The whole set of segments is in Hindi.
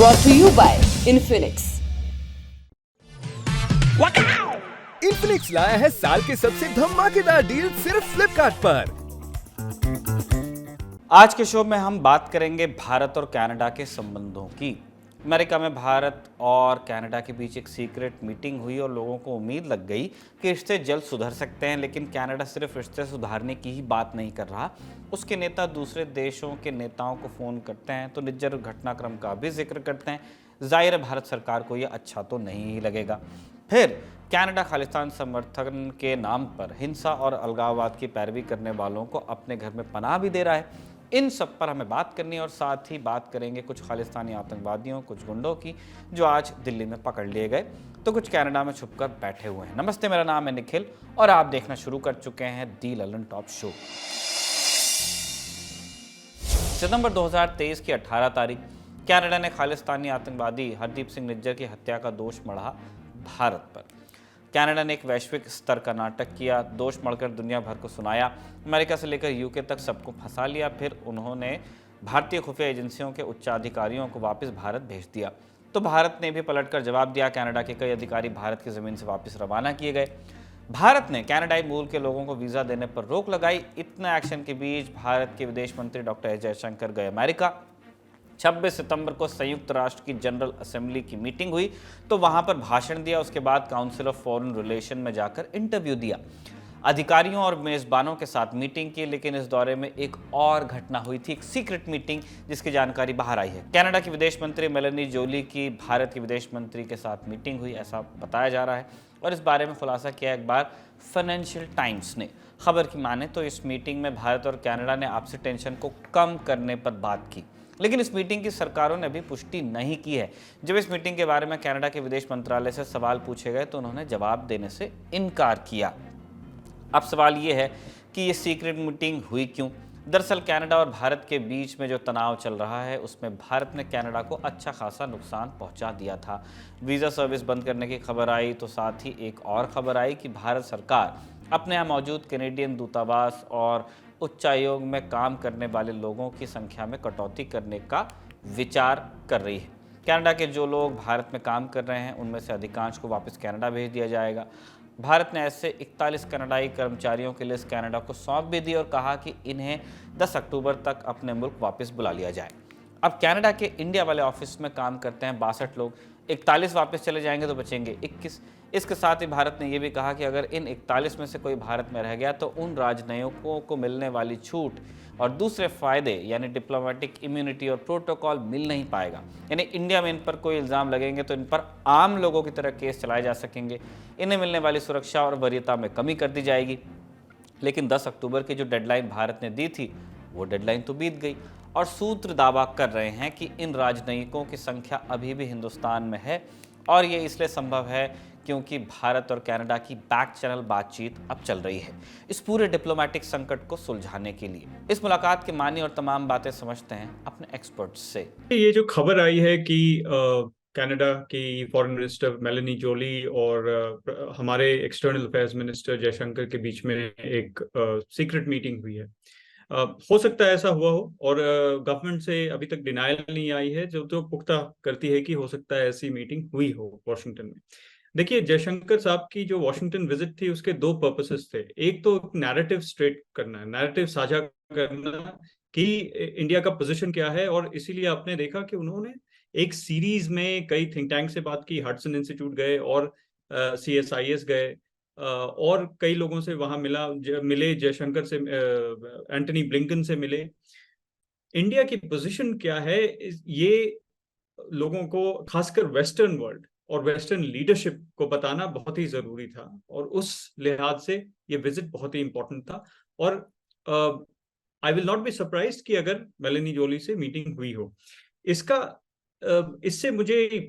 brought to you by Infinix. Infinix लाया है साल के सबसे धमाकेदार डील सिर्फ फ्लिपकार्ट पर। आज के शो में हम बात करेंगे भारत और कनाडा के संबंधों की। अमेरिका में भारत और कनाडा के बीच एक सीक्रेट मीटिंग हुई और लोगों को उम्मीद लग गई कि रिश्ते जल्द सुधर सकते हैं, लेकिन कनाडा सिर्फ रिश्ते सुधारने की ही बात नहीं कर रहा। उसके नेता दूसरे देशों के नेताओं को फ़ोन करते हैं तो निज्जर घटनाक्रम का भी जिक्र करते हैं। जाहिर है भारत सरकार को यह अच्छा तो नहीं ही लगेगा। फिर कनाडा खालिस्तान समर्थन के नाम पर हिंसा और अलगाववाद की पैरवी करने वालों को अपने घर में पनाह भी दे रहा है। इन सब पर हमें बात करनी है और साथ ही बात करेंगे कुछ खालिस्तानी आतंकवादियों, कुछ गुंडों की जो आज दिल्ली में पकड़ लिए गए तो कुछ कनाडा में छुपकर बैठे हुए हैं। नमस्ते, मेरा नाम है निखिल और आप देखना शुरू कर चुके हैं दी ललन टॉप शो। सितंबर 2023 की 18 तारीख कनाडा ने खालिस्तानी आतंकवादी हरदीप सिंह निज्जर की हत्या का दोष मढ़ा भारत पर। कनाडा ने एक वैश्विक स्तर का नाटक किया, दोष मढ़कर दुनिया भर को सुनाया, अमेरिका से लेकर यूके तक सबको फंसा लिया। फिर उन्होंने भारतीय खुफिया एजेंसियों के उच्चाधिकारियों को वापस भारत भेज दिया तो भारत ने भी पलटकर जवाब दिया। कनाडा के कई अधिकारी भारत की ज़मीन से वापस रवाना किए गए। भारत ने कनाडाई मूल के लोगों को वीज़ा देने पर रोक लगाई। इतने एक्शन के बीच भारत के विदेश मंत्री डॉक्टर एस जयशंकर गए अमेरिका। 26 सितंबर को संयुक्त राष्ट्र की जनरल असेंबली की मीटिंग हुई तो वहां पर भाषण दिया। उसके बाद काउंसिल ऑफ फॉरेन रिलेशन में जाकर इंटरव्यू दिया, अधिकारियों और मेज़बानों के साथ मीटिंग की। लेकिन इस दौरे में एक और घटना हुई थी, एक सीक्रेट मीटिंग जिसकी जानकारी बाहर आई है। कनाडा की विदेश मंत्री मेलेनी जोली की भारत के विदेश मंत्री के साथ मीटिंग हुई, ऐसा बताया जा रहा है और इस बारे में खुलासा किया एक बार फाइनेंशियल टाइम्स ने। खबर की माने तो इस मीटिंग में भारत और कनाडा ने आपसी टेंशन को कम करने पर बात की, लेकिन इस मीटिंग की सरकारों ने अभी पुष्टि नहीं की है। जब इस मीटिंग के बारे में कनाडा के विदेश मंत्रालय से सवाल पूछे गए तो उन्होंने जवाब देने से इनकार किया। अब सवाल ये है कि ये सीक्रेट मीटिंग हुई क्यों? दरअसल कनाडा और भारत के बीच में जो तनाव चल रहा है उसमें भारत ने कनाडा को अच्छा खासा नुकसान पहुंचा दिया था। वीज़ा सर्विस बंद करने की खबर आई तो साथ ही एक और खबर आई कि भारत सरकार अपने यहाँ मौजूद कैनेडियन दूतावास और उच्चायोग में काम करने वाले लोगों की संख्या में कटौती करने का विचार कर रही है। कनाडा के जो लोग भारत में काम कर रहे हैं उनमें से अधिकांश को वापस कनाडा भेज दिया जाएगा। भारत ने ऐसे 41 कनाडाई कर्मचारियों की लिस्ट कनाडा को सौंप भी दी और कहा कि इन्हें 10 अक्टूबर तक अपने मुल्क वापस बुला लिया जाए। अब कनाडा के इंडिया वाले ऑफिस में काम करते हैं 62 लोग, 41 वापस चले जाएंगे तो बचेंगे 21। इसके साथ ही भारत ने यह भी कहा कि अगर इन 41 में से कोई भारत में रह गया तो उन राजनयिकों को मिलने वाली छूट और दूसरे फायदे यानी डिप्लोमेटिक इम्यूनिटी और प्रोटोकॉल मिल नहीं पाएगा। यानी इंडिया में इन पर कोई इल्ज़ाम लगेंगे तो इन पर आम लोगों की तरह केस चलाए जा सकेंगे, इन्हें मिलने वाली सुरक्षा और वरीयता में कमी कर दी जाएगी। लेकिन 10 अक्टूबर की जो डेडलाइन भारत ने दी थी वो डेडलाइन तो बीत गई और सूत्र दावा कर रहे हैं कि इन राजनयिकों की संख्या अभी भी हिंदुस्तान में है और ये इसलिए संभव है क्योंकि भारत और कनाडा की बैक चैनल बातचीत अब चल रही है इस पूरे डिप्लोमेटिक संकट को सुलझाने के लिए। इस मुलाकात के मानी और तमाम बातें समझते हैं अपने एक्सपर्ट्स से। ये जो खबर आई है कि कनाडा की फॉरेन मिनिस्टर मेलेनी जोली और हमारे एक्सटर्नल अफेयर्स मिनिस्टर जयशंकर के बीच में एक सीक्रेट मीटिंग हुई है, हो सकता है ऐसा हुआ हो और गवर्नमेंट से अभी तक डिनायल नहीं आई है जो तो पुख्ता करती है कि हो सकता है ऐसी मीटिंग हुई हो वॉशिंगटन में। देखिए, जयशंकर साहब की जो वॉशिंगटन विजिट थी उसके दो पर्पसेस थे। एक तो नैरेटिव स्ट्रेट करना, नैरेटिव साझा करना कि इंडिया का पोजीशन क्या है, और इसीलिए आपने देखा कि उन्होंने एक सीरीज में कई थिंक टैंक से बात की, हडसन इंस्टीट्यूट गए और CSIS गए और कई लोगों से वहां मिले जयशंकर से, एंटनी ब्लिंकन से मिले। इंडिया की पोजीशन क्या है ये लोगों को, खासकर वेस्टर्न वर्ल्ड और वेस्टर्न लीडरशिप को बताना बहुत ही जरूरी था और उस लिहाज से ये विजिट बहुत ही इंपॉर्टेंट था। और I will not be surprised कि अगर मेलेनी जोली से मीटिंग हुई हो। इससे मुझे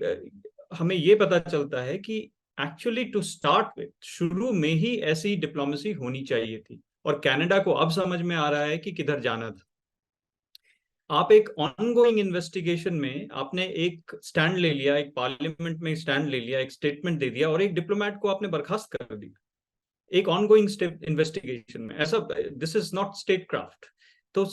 हमें ये पता चलता है कि एक्चुअली टू स्टार्ट विथ शुरू में ही ऐसी डिप्लोमेसी होनी चाहिए थी और कनाडा को अब समझ में आ रहा है कि किधर जाना था। आप एक ऑनगोइंग इन्वेस्टिगेशन में आपने एक स्टैंड ले लिया, एक पार्लियामेंट में स्टैंड ले लिया, एक स्टेटमेंट दे दिया और एक डिप्लोमेट को आपने बर्खास्त कर दिया एक ऑनगोइंग इन्वेस्टिगेशन में। ऐसा, this is not state craft. तो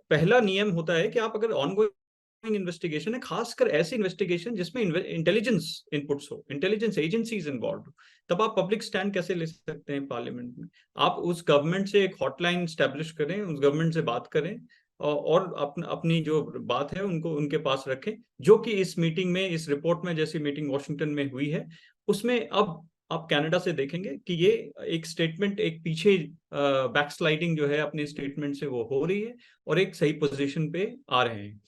पहला नियम होता है कि आप अगर ऑनगोइंग ऑनगोइंग इन्वेस्टिगेशन है, खासकर ऐसी इन्वेस्टिगेशन जिसमें इंटेलिजेंस इनपुट्स हो, इंटेलिजेंस एजेंसीज इन्वॉल्व, तब आप पब्लिक स्टैंड कैसे ले सकते हैं पार्लियामेंट में? आप उस गवर्नमेंट से एक हॉटलाइन स्टैब्लिश करें, उस गवर्नमेंट से बात करें और अपनी जो बात है उनको उनके पास रखें, जो कि इस मीटिंग में, इस रिपोर्ट में, जैसी मीटिंग वॉशिंगटन में हुई है उसमें अब आप कनाडा से देखेंगे कि ये एक स्टेटमेंट, एक पीछे बैकस्लाइडिंग जो है अपने स्टेटमेंट से वो हो रही है और एक सही पोजीशन पे आ रहे हैं।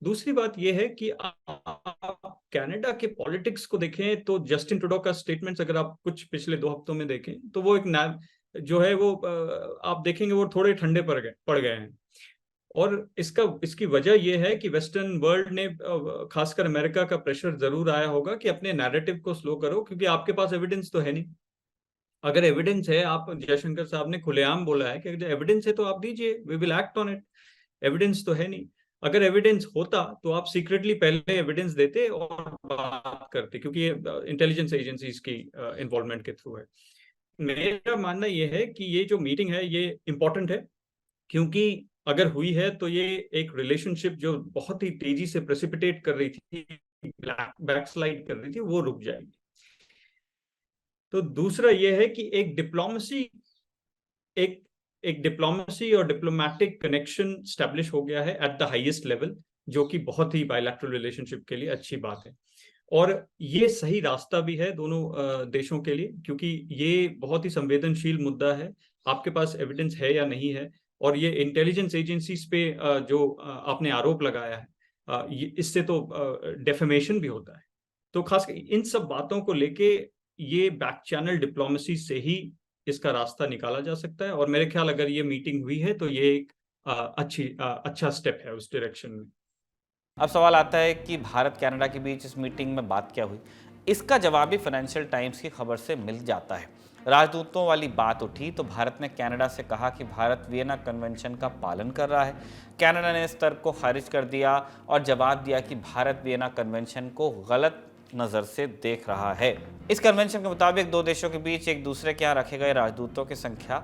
दूसरी बात ये है कि आप कनाडा के पॉलिटिक्स को देखें तो जस्टिन ट्रूडो का स्टेटमेंट्स अगर आप कुछ पिछले 2 हफ्तों में देखें तो वो एक जो है वो आप देखेंगे वो थोड़े ठंडे पड़ गए हैं। और इसकी वजह यह है कि वेस्टर्न वर्ल्ड ने, खासकर अमेरिका का प्रेशर जरूर आया होगा कि अपने नैरेटिव को स्लो करो, क्योंकि आपके पास एविडेंस तो है नहीं। अगर एविडेंस है, आप जयशंकर साहब ने खुलेआम बोला है कि अगर एविडेंस है तो आप दीजिए, we will act on it. Evidence तो है नहीं। अगर एविडेंस होता तो आप सीक्रेटली पहले एविडेंस देते और बात करते, क्योंकि ये इंटेलिजेंस एजेंसीज की इन्वॉल्वमेंट के थ्रू है। मेरा मानना यह है कि ये जो मीटिंग है ये इंपॉर्टेंट है, क्योंकि अगर हुई है तो ये एक रिलेशनशिप जो बहुत ही तेजी से प्रेसिपिटेट कर रही थी, बैकस्लाइड कर रही थी, वो रुक जाएगी। तो दूसरा ये है कि एक डिप्लोमेसी और डिप्लोमेटिक कनेक्शन स्टैब्लिश हो गया है एट द हाईएस्ट लेवल, जो कि बहुत ही बायलैटरल रिलेशनशिप के लिए अच्छी बात है। और ये सही रास्ता भी है दोनों देशों के लिए, क्योंकि ये बहुत ही संवेदनशील मुद्दा है। आपके पास एविडेंस है या नहीं है, और ये इंटेलिजेंस एजेंसीज पे जो आपने आरोप लगाया है, इससे तो डेफेमेशन भी होता है। तो खास इन सब बातों को लेके ये बैक चैनल डिप्लोमेसी से ही इसका रास्ता निकाला जा सकता है। और मेरे ख्याल अगर ये मीटिंग हुई है तो ये एक अच्छा स्टेप है उस डायरेक्शन में। अब सवाल आता है कि भारत कनाडा के बीच इस मीटिंग में बात क्या हुई। इसका जवाब भी फाइनेंशियल टाइम्स की खबर से मिल जाता है। राजदूतों वाली बात उठी तो भारत ने कनाडा से कहा कि भारत वियना कन्वेंशन का पालन कर रहा है। कनाडा ने इस तर्क को खारिज कर दिया और जवाब दिया कि भारत वियना कन्वेंशन को गलत नज़र से देख रहा है। इस कन्वेंशन के मुताबिक दो देशों के बीच एक दूसरे के यहाँ रखे गए राजदूतों की संख्या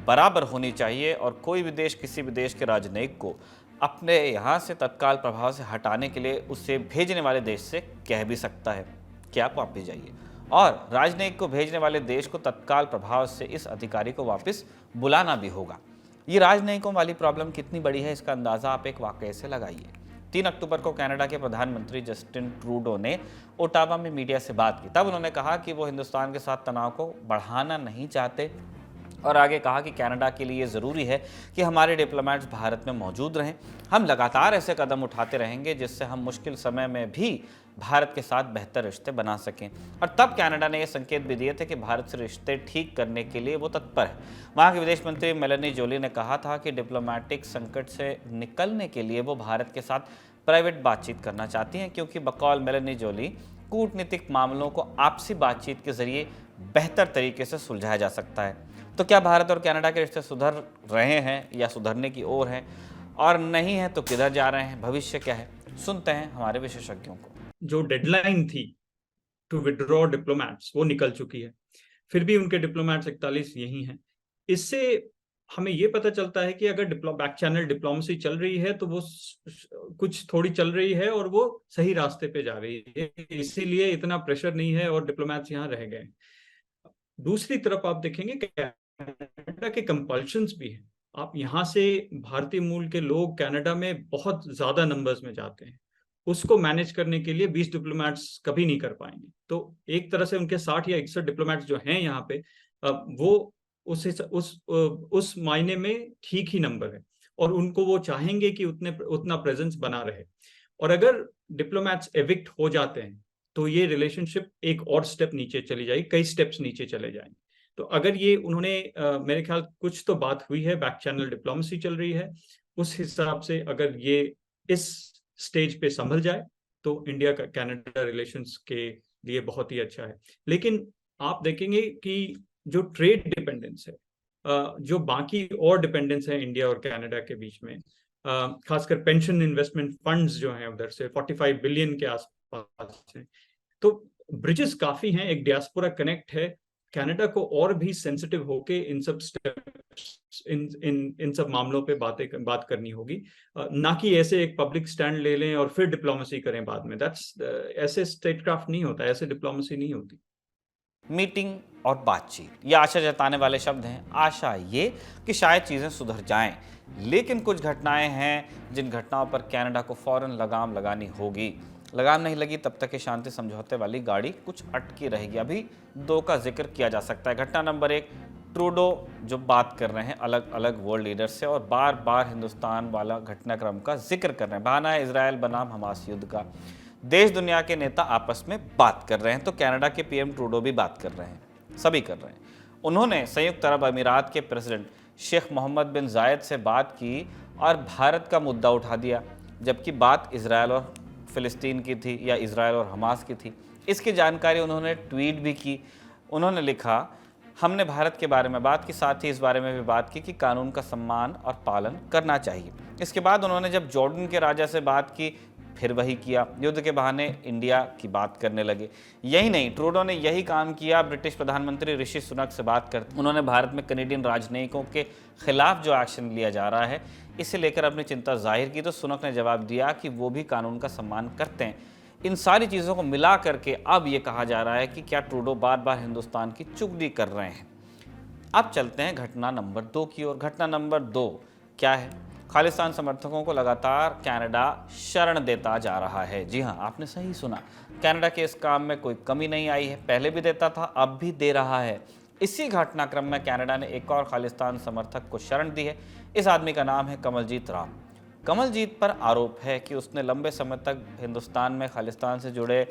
बराबर होनी चाहिए और कोई भी देश किसी भी देश के राजनयिक को अपने यहाँ से तत्काल प्रभाव से हटाने के लिए उसे भेजने वाले देश से कह भी सकता है कि आप वापस जाइए, और राजनयिक को भेजने वाले देश को तत्काल प्रभाव से इस अधिकारी को वापस बुलाना भी होगा। ये राजनयिकों वाली प्रॉब्लम कितनी बड़ी है इसका अंदाज़ा आप एक वाकये से लगाइए। 3 अक्टूबर को कनाडा के प्रधानमंत्री जस्टिन ट्रूडो ने ओटावा में मीडिया से बात की। तब उन्होंने कहा कि वो हिंदुस्तान के साथ तनाव को बढ़ाना नहीं चाहते और आगे कहा कि कनाडा के लिए ज़रूरी है कि हमारे डिप्लोमेट्स भारत में मौजूद रहें। हम लगातार ऐसे कदम उठाते रहेंगे जिससे हम मुश्किल समय में भी भारत के साथ बेहतर रिश्ते बना सकें। और तब कनाडा ने यह संकेत भी दिए थे कि भारत से रिश्ते ठीक करने के लिए वो तत्पर है। वहाँ के विदेश मंत्री मेलानी जोली ने कहा था कि डिप्लोमेटिक संकट से निकलने के लिए वो भारत के साथ प्राइवेट बातचीत करना चाहती हैं, क्योंकि बकौल मेलानी जोली कूटनीतिक मामलों को आपसी बातचीत के जरिए बेहतर तरीके से सुलझाया जा सकता है। तो क्या भारत और कनाडा के रिश्ते सुधर रहे हैं या सुधरने की ओर हैं, और नहीं है तो किधर जा रहे हैं, भविष्य क्या है? सुनते हैं हमारे विशेषज्ञों को। जो डेडलाइन थी टू विड्रॉ डिप्लोमेट्स वो निकल चुकी है, फिर भी उनके डिप्लोमेट्स 41 यही हैं। इससे हमें ये पता चलता है कि अगर बैक चैनल डिप्लोमेसी चल रही है तो वो कुछ थोड़ी चल रही है और वो सही रास्ते पे जा रही है, इसीलिए इतना प्रेशर नहीं है और डिप्लोमेट्स यहाँ रह गए। दूसरी तरफ आप देखेंगे कनाडा के कंपल्शंस भी हैं। आप यहाँ से भारतीय मूल के लोग कनाडा में बहुत ज्यादा नंबर्स में जाते हैं, उसको मैनेज करने के लिए 20 डिप्लोमेट्स कभी नहीं कर पाएंगे। तो एक तरह से उनके 60 या 61 डिप्लोमेट्स जो हैं यहाँ पे, वो उस मायने में ठीक ही नंबर है, और उनको वो चाहेंगे कि उतना प्रेजेंस बना रहे। और अगर डिप्लोमेट्स एविक्ट हो जाते हैं तो ये रिलेशनशिप एक और स्टेप नीचे चली जाएगी, कई स्टेप्स नीचे चले जाएंगे। तो अगर ये उन्होंने मेरे ख्याल कुछ तो बात हुई है, बैक चैनल डिप्लोमेसी चल रही है, उस हिसाब से अगर ये इस स्टेज पे संभल जाए तो इंडिया का कनाडा रिलेशंस के लिए बहुत ही अच्छा है। लेकिन आप देखेंगे कि जो ट्रेड डिपेंडेंस है, जो बाकी और डिपेंडेंस है इंडिया और कनाडा के बीच में, खासकर पेंशन इन्वेस्टमेंट फंड्स जो हैं उधर से 45 बिलियन के आसपास है, तो ब्रिजेस काफी हैं, एक डियास्पोरा कनेक्ट है। कनाडा को और भी सेंसिटिव होके इन सब स्टेप्स इन सब मामलों पे बात करनी होगी, ना कि ऐसे एक पब्लिक स्टैंड ले लें और फिर डिप्लोमेसी करें बाद में। दैट्स ऐसे स्टेटक्राफ्ट नहीं होता, ऐसे डिप्लोमेसी नहीं होती। मीटिंग और बातचीत, ये आशा जताने वाले शब्द हैं। आशा ये कि शायद चीज़ें सुधर जाएं, लेकिन कुछ घटनाएं हैं जिन घटनाओं पर कनाडा को फौरन लगाम लगानी होगी। लगाम नहीं लगी तब तक ये शांति समझौते वाली गाड़ी कुछ अटकी रहेगी। अभी दो का जिक्र किया जा सकता है। घटना नंबर 1, ट्रूडो जो बात कर रहे हैं अलग अलग वर्ल्ड लीडर्स से और बार बार हिंदुस्तान वाला घटनाक्रम का जिक्र कर रहे हैं। बहाना है इजराइल बनाम हमास युद्ध का। देश दुनिया के नेता आपस में बात कर रहे हैं, तो कनाडा के पीएम ट्रूडो भी बात कर रहे हैं, सभी कर रहे हैं। उन्होंने संयुक्त अरब अमीरात के प्रेसिडेंट शेख मोहम्मद बिन जायद से बात की और भारत का मुद्दा उठा दिया, जबकि बात इजराइल और फ़िलिस्तीन की थी या इजराइल और हमास की थी। इसकी जानकारी उन्होंने ट्वीट भी की। उन्होंने लिखा, हमने भारत के बारे में बात की, साथ ही इस बारे में भी बात की कि कानून का सम्मान और पालन करना चाहिए। इसके बाद उन्होंने जब जॉर्डन के राजा से बात की, फिर वही किया। युद्ध के बहाने इंडिया की बात करने लगे। यही नहीं, ट्रूडो ने यही काम किया ब्रिटिश प्रधानमंत्री ऋषि सुनक से बात करते। उन्होंने भारत में कैनेडियन राजनयिकों के खिलाफ जो एक्शन लिया जा रहा है, इसे लेकर अपनी चिंता जाहिर की, तो सुनक ने जवाब दिया कि वो भी कानून का सम्मान करते हैं। इन सारी चीज़ों को मिला करके अब ये कहा जा रहा है कि क्या ट्रूडो बार बार हिंदुस्तान की चुगली कर रहे हैं। अब चलते हैं घटना नंबर 2 की ओर। घटना नंबर 2 क्या है? खालिस्तान समर्थकों को लगातार कनाडा शरण देता जा रहा है। जी हाँ, आपने सही सुना, कनाडा के इस काम में कोई कमी नहीं आई है। पहले भी देता था, अब भी दे रहा है। इसी घटनाक्रम में कनाडा ने एक और खालिस्तान समर्थक को शरण दी है। इस आदमी का नाम है कमलजीत राम। कमलजीत पर आरोप है कि उसने लंबे समय तक हिंदुस्तान में खालिस्तान से जुड़े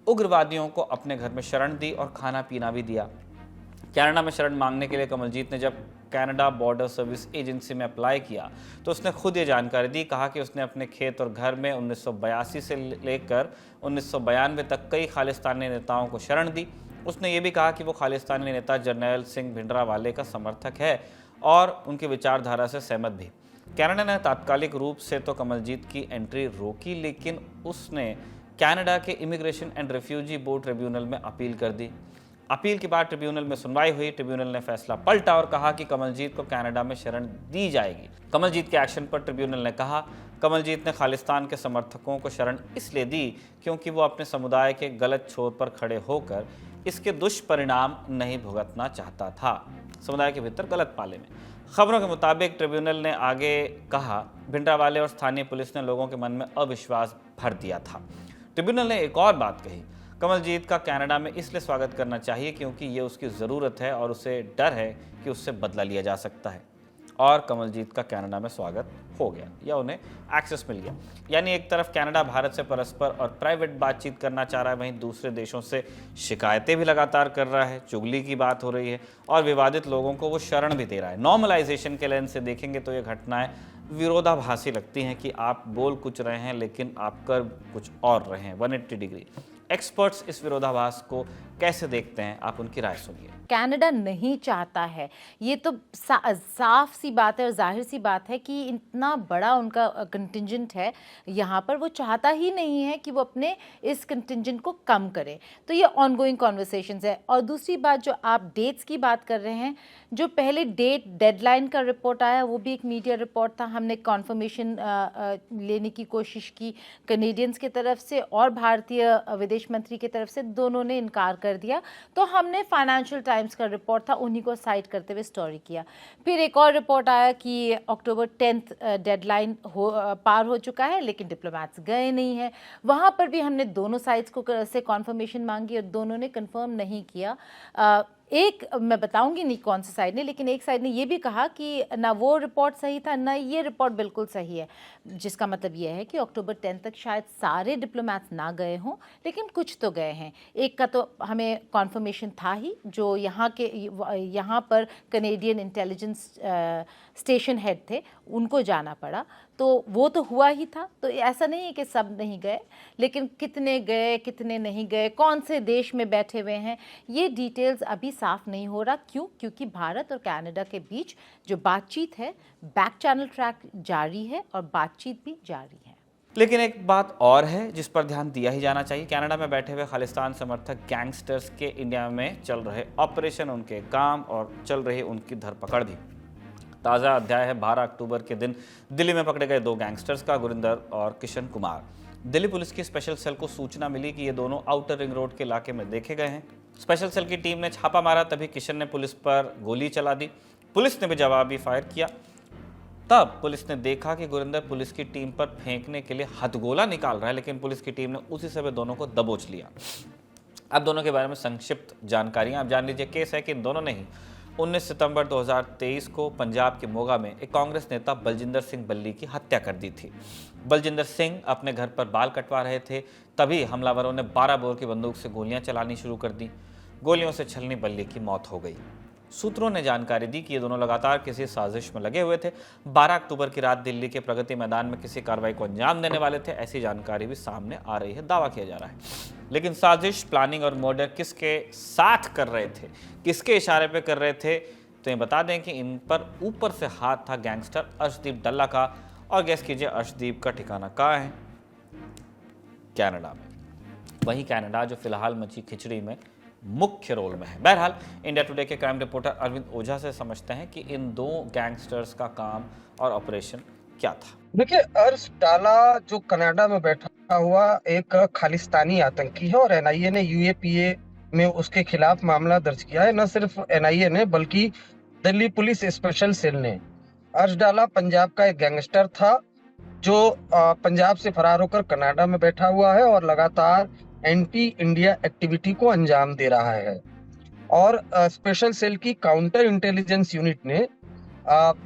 उग्रवादियों को अपने घर में शरण दी और खाना पीना भी दिया। कनाडा में शरण मांगने के लिए कमलजीत ने जब कनाडा बॉर्डर सर्विस एजेंसी में अप्लाई किया तो उसने खुद ये जानकारी दी। कहा कि उसने अपने खेत और घर में 1982 से लेकर 1992 तक कई खालिस्तानी नेताओं को शरण दी। उसने ये भी कहा कि वो खालिस्तानी नेता जर्नैल सिंह भिंडरावाले का समर्थक है और उनकी विचारधारा से सहमत भी। कनाडा ने तात्कालिक रूप से तो कमलजीत की एंट्री रोकी, लेकिन उसने कनाडा के immigration and refugee board tribunal में अपील कर दी। अपील के बाद ट्रिब्यूनल में सुनवाई हुई। ट्रिब्यूनल ने फैसला पलटा और कहा कि कमलजीत को कनाडा में शरण दी जाएगी। कमलजीत के एक्शन पर ट्रिब्यूनल ने कहा, कमलजीत ने खालिस्तान के समर्थकों को शरण इसलिए दी क्योंकि वो अपने समुदाय के गलत छोर पर खड़े होकर इसके दुष्परिणाम नहीं भुगतना चाहता था, समुदाय के भीतर गलत पाले में। खबरों के मुताबिक ट्रिब्यूनल ने आगे कहा, भिंडरावाले और स्थानीय पुलिस ने लोगों के मन में अविश्वास भर दिया था। ट्रिब्यूनल ने एक और बात कही, कमलजीत का कनाडा में इसलिए स्वागत करना चाहिए क्योंकि ये उसकी ज़रूरत है और उसे डर है कि उससे बदला लिया जा सकता है। और कमलजीत का कनाडा में स्वागत हो गया या उन्हें एक्सेस मिल गया। यानी एक तरफ कनाडा भारत से परस्पर और प्राइवेट बातचीत करना चाह रहा है, वहीं दूसरे देशों से शिकायतें भी लगातार कर रहा है, चुगली की बात हो रही है और विवादित लोगों को वो शरण भी दे रहा है। नॉर्मलाइजेशन के लेंस से देखेंगे तो ये घटनाएं विरोधाभासी लगती हैं कि आप बोल कुछ रहे हैं लेकिन आप कर कुछ और रहे हैं, 180 डिग्री। एक्सपर्ट्स इस विरोधाभास को कैसे देखते हैं, आप उनकी राय सुनिए। कनाडा नहीं चाहता है, ये तो साफ सी बात है और जाहिर सी बात है कि इतना बड़ा उनका कंटिंजेंट है यहाँ पर, वो चाहता ही नहीं है कि वो अपने इस कंटिंजेंट को कम करे। तो ये ऑनगोइंग कॉन्वर्सेशंस है। और दूसरी बात, जो आप डेट्स की बात कर रहे हैं, जो पहले डेडलाइन का रिपोर्ट आया वो भी एक मीडिया रिपोर्ट था। हमने कॉन्फर्मेशन लेने की कोशिश की कैनेडियंस की तरफ से और भारतीय विदेश मंत्री की तरफ से, दोनों ने इनकार कर दिया। तो हमने फाइनेंशियल टाइम्स का रिपोर्ट था, उन्हीं को साइट करते हुए स्टोरी किया। फिर एक और रिपोर्ट आया कि अक्टूबर 10 डेडलाइन पार हो चुका है लेकिन डिप्लोमैट्स गए नहीं हैं। वहाँ पर भी हमने दोनों साइड्स को से कॉन्फर्मेशन मांगी और दोनों ने कंफर्म नहीं किया। एक मैं बताऊंगी नहीं कौन सी साइड ने, लेकिन एक साइड ने ये भी कहा कि ना वो रिपोर्ट सही था ना ये रिपोर्ट बिल्कुल सही है, जिसका मतलब ये है कि अक्टूबर 10 तक शायद सारे डिप्लोमैट्स ना गए हों लेकिन कुछ तो गए हैं। एक का तो हमें कॉन्फर्मेशन था ही, जो यहाँ पर कैनेडियन इंटेलिजेंस स्टेशन हेड थे, उनको जाना पड़ा, तो वो तो हुआ ही था। तो ऐसा नहीं है कि सब नहीं गए, लेकिन कितने गए कितने नहीं गए, कौन से देश में बैठे हुए हैं, ये डिटेल्स अभी साफ नहीं हो रहा। क्यों? क्योंकि भारत और कनाडा के बीच जो बातचीत है, बैक चैनल ट्रैक जारी है और बातचीत भी जारी है। लेकिन एक बात और है जिस पर ध्यान दिया ही जाना चाहिए। कनाडा में बैठे हुए खालिस्तान समर्थक गैंगस्टर्स के इंडिया में चल रहे ऑपरेशन, उनके काम और चल रही उनकी धरपकड़ भी। ताज़ा अध्याय है 12 अक्टूबर के दिन दिल्ली में पकड़े गए 2 गैंगस्टर्स का, गुरिंदर और किशन कुमार। दिल्ली पुलिस की स्पेशल सेल को सूचना मिली कि ये दोनों आउटर रिंग रोड के इलाके में देखे गए हैं। स्पेशल सेल की टीम ने छापा मारा, तभी किशन ने पुलिस पर गोली चला दी। पुलिस ने भी जवाबी फायर किया। तब पुलिस ने देखा कि गुरिंदर पुलिस की टीम पर फेंकने के लिए हथगोला निकाल रहा है, लेकिन पुलिस की टीम ने उसी समय दोनों को दबोच लिया। अब दोनों के बारे में संक्षिप्त जानकारियां आप जान लीजिए। केस है कि इन दोनों ने ही 19 सितंबर 2023 को पंजाब के मोगा में एक कांग्रेस नेता बलजिंदर सिंह बल्ली की हत्या कर दी थी। बलजिंदर सिंह अपने घर पर बाल कटवा रहे थे, तभी हमलावरों ने 12 बोर की बंदूक से गोलियां चलानी शुरू कर दी। गोलियों से छलनी बल्ली की मौत हो गई। सूत्रों ने जानकारी दी कि ये दोनों लगातार किसी साजिश में लगे हुए थे। 12 अक्टूबर की रात दिल्ली के प्रगति मैदान में किसी कार्रवाई को अंजाम देने वाले थे, ऐसी जानकारी भी सामने आ रही है, दावा किया जा रहा है। लेकिन साजिश, प्लानिंग और मर्डर किसके साथ कर रहे थे, किसके इशारे पे कर रहे थे, तो ये बता दें कि इन पर ऊपर से हाथ था गैंगस्टर अर्शदीप डल्ला का। और गैस कीजिए अर्शदीप का ठिकाना कहाँ है? कनाडा में। वही कनाडा जो फिलहाल मची खिचड़ी में मुख्य रोल में है। बहरहाल इंडिया टुडे के क्राइम रिपोर्टर अरविंद ओझा से समझते हैं कि इन 2 गैंगस्टर्स का काम और ऑपरेशन क्या था। देखिए, अर्श डाला जो कनाडा में बैठा हुआ एक खालिस्तानी आतंकी है और एनआईए ने यूएपीए में उसके खिलाफ मामला दर्ज किया है। न सिर्फ एनआईए ने बल्कि दिल्ली पुलिस स्पेशल सेल ने। अर्श डाला पंजाब का एक गैंगस्टर था जो पंजाब से फरार होकर कनाडा में बैठा हुआ है और लगातार एंटी इंडिया एक्टिविटी को अंजाम दे रहा है। और स्पेशल सेल की काउंटर इंटेलिजेंस यूनिट ने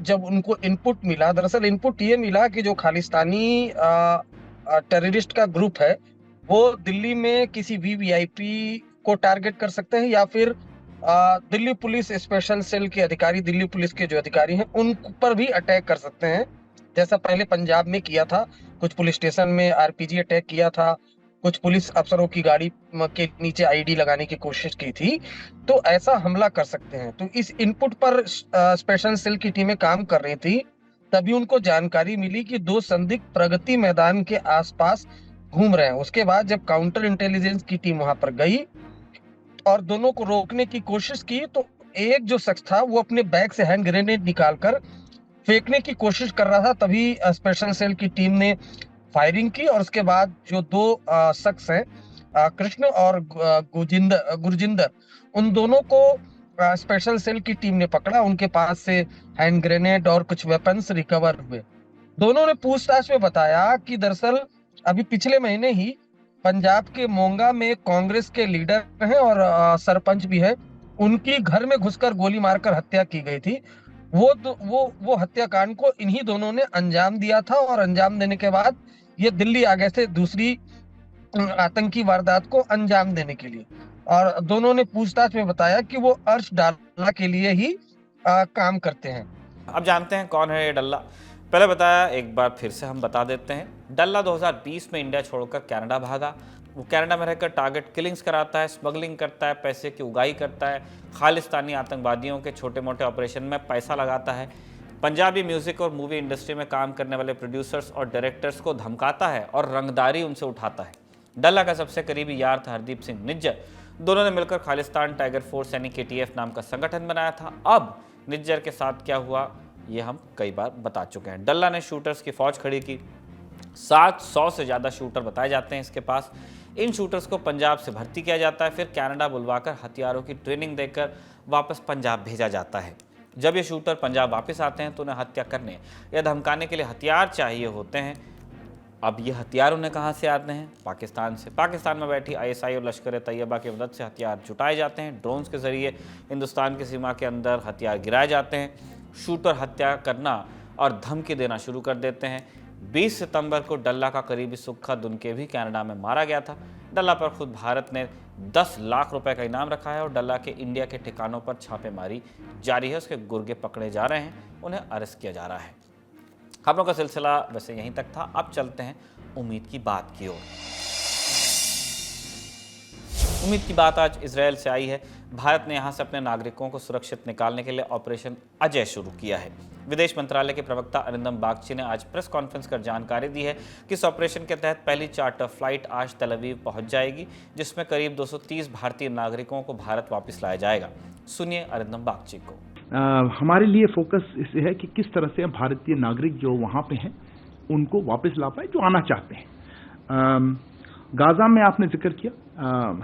जब उनको इनपुट मिला, दरअसल इनपुट ये मिला कि जो खालिस्तानी टेररिस्ट का ग्रुप है वो दिल्ली में किसी वीवीआईपी को टारगेट कर सकते हैं या फिर दिल्ली पुलिस स्पेशल सेल के अधिकारी, दिल्ली पुलिस के जो अधिकारी हैं उन पर भी अटैक कर सकते हैं, जैसा पहले पंजाब में किया था। कुछ पुलिस स्टेशन में आरपीजी अटैक किया था, कुछ पुलिस अफसरों की गाड़ी के नीचे आईडी लगाने की कोशिश की थी, तो ऐसा हमला कर सकते हैं। तो इस इनपुट पर स्पेशल सेल की टीमें काम कर रही थी। तभी उनको जानकारी मिली कि 2 संदिग्ध प्रगति मैदान के आसपास घूम रहे हैं। उसके बाद जब काउंटर इंटेलिजेंस की टीम वहां पर गई और दोनों को रोकने की कोशिश की, तो एक जो शख्स था वो अपने बैग से हैंड ग्रेनेड निकालकर फेंकने की कोशिश कर रहा था। तभी स्पेशल सेल की टीम ने फायरिंग की और उसके बाद जो 2 शख्स हैं, कृष्ण और गुरजिंदर, उन दोनों को स्पेशल सेल की टीम ने पकड़ा। उनके पास से हैंड ग्रेनेड और कुछ वेपन्स रिकवर हुए। दोनों ने पूछताछ में बताया कि दरअसल अभी पिछले महीने ही पंजाब के मोगा में कांग्रेस के लीडर हैं और सरपंच भी है, उनकी घर में घुसकर गोली मारकर हत्या की गई थी। वो हत्याकांड को इन्हीं दोनों ने अंजाम दिया था और अंजाम देने के बाद ये दिल्ली आ गए थे दूसरी आतंकी वारदात को अंजाम देने के लिए। और दोनों ने पूछताछ में बताया कि वो अर्श डाला के लिए ही काम करते हैं। अब जानते हैं कौन है ये डल्ला। पहले बताया, एक बार फिर से हम बता देते हैं। डल्ला 2020 में इंडिया छोड़कर कनाडा भागा। वो कनाडा में रहकर टारगेट किलिंग्स कराता है, स्मगलिंग करता है, पैसे की उगाही करता है, खालिस्तानी आतंकवादियों के छोटे मोटे ऑपरेशन में पैसा लगाता है, पंजाबी म्यूजिक और मूवी इंडस्ट्री में काम करने वाले प्रोड्यूसर्स और डायरेक्टर्स को धमकाता है और रंगदारी उनसे उठाता है। डल्ला का सबसे करीबी यार था हरदीप सिंह निज्जर। दोनों ने मिलकर खालिस्तान टाइगर फोर्स यानी KTF नाम का संगठन बनाया था। अब निज्जर के साथ क्या हुआ ये हम कई बार बता चुके हैं। डल्ला ने शूटर्स की फौज खड़ी की। 700 से ज़्यादा शूटर बताए जाते हैं इसके पास। इन शूटर्स को पंजाब से भर्ती किया जाता है, फिर कनाडा बुलवाकर हथियारों की ट्रेनिंग देकर वापस पंजाब भेजा जाता है। जब ये शूटर पंजाब वापस आते हैं तो उन्हें हत्या करने या धमकाने के लिए हथियार चाहिए होते हैं। अब ये हथियार उन्हें कहाँ से आते हैं? पाकिस्तान से। पाकिस्तान में बैठी ISI और लश्कर तैयबा की मदद से हथियार जुटाए जाते हैं। ड्रोन्स के जरिए हिंदुस्तान की सीमा के अंदर हथियार गिराए जाते हैं। शूटर हत्या करना और धमकी देना शुरू कर देते हैं। 20 सितंबर को डल्ला का करीबी सुक्खा दुनके भी कनाडा में मारा गया था। डल्ला पर खुद भारत ने 10 लाख रुपए का इनाम रखा है और डल्ला के इंडिया के ठिकानों पर छापेमारी जारी है। उसके गुर्गे पकड़े जा रहे हैं, उन्हें अरेस्ट किया जा रहा है। खबरों का सिलसिला वैसे यहीं तक था। अब चलते हैं उम्मीद की बात की ओर। उम्मीद की बात आज इजरायल से आई है। भारत ने यहां से अपने नागरिकों को सुरक्षित निकालने के लिए ऑपरेशन अजय शुरू किया है। विदेश मंत्रालय के प्रवक्ता अरिंदम बागची ने आज प्रेस कॉन्फ्रेंस कर जानकारी दी है कि इस ऑपरेशन के तहत पहली चार्टर फ्लाइट आज तेल अवीव पहुंच जाएगी, जिसमें करीब 230 भारतीय नागरिकों को भारत वापस लाया जाएगा। सुनिए अरिंदम बागची को। हमारे लिए फोकस इसे है कि किस तरह से भारतीय नागरिक जो वहाँ पे हैं उनको वापस ला पाए, जो आना चाहते हैं। गाजा में आपने जिक्र किया,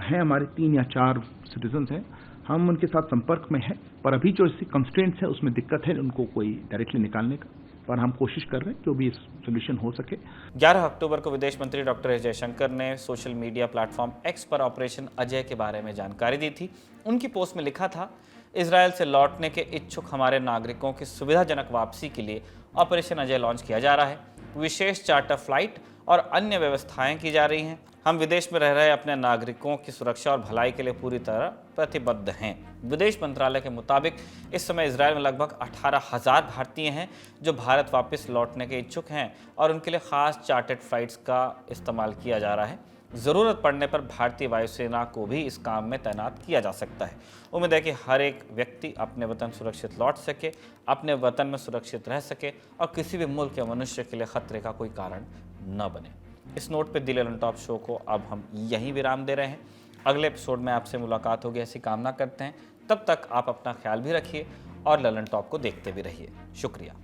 हैं हमारे 3 या 4 सिटीजन्स हैं, हम उनके साथ संपर्क में हैं, पर अभी जो ऐसी कंस्ट्रेंट्स है उसमें दिक्कत है उनको कोई डायरेक्टली निकालने का, पर हम कोशिश कर रहे हैं कि वो भी सोल्यूशन हो सके। 11 अक्टूबर को विदेश मंत्री डॉक्टर एस जयशंकर ने सोशल मीडिया प्लेटफॉर्म एक्स पर ऑपरेशन अजय के बारे में जानकारी दी थी। उनकी पोस्ट में लिखा था, इजरायल से लौटने के इच्छुक हमारे नागरिकों की सुविधाजनक वापसी के लिए ऑपरेशन अजय लॉन्च किया जा रहा है। विशेष चार्टर फ्लाइट और अन्य व्यवस्थाएं की जा रही हैं। हम विदेश में रह रहे अपने नागरिकों की सुरक्षा और भलाई के लिए पूरी तरह प्रतिबद्ध हैं। विदेश मंत्रालय के मुताबिक इस समय इजरायल में लगभग 18,000 भारतीय हैं जो भारत वापस लौटने के इच्छुक हैं और उनके लिए खास चार्टर्ड फ्लाइट्स का इस्तेमाल किया जा रहा है। ज़रूरत पड़ने पर भारतीय वायुसेना को भी इस काम में तैनात किया जा सकता है। उम्मीद है कि हर एक व्यक्ति अपने वतन सुरक्षित लौट सके, अपने वतन में सुरक्षित रह सके और किसी भी मुल्क या मनुष्य के लिए खतरे का कोई कारण न बने। इस नोट पे दिल ऑन टॉप शो को अब हम यहीं विराम दे रहे हैं। अगले एपिसोड में आपसे मुलाकात होगी, ऐसी कामना करते हैं। तब तक आप अपना ख्याल भी रखिए और ललन टॉप को देखते भी रहिए। शुक्रिया।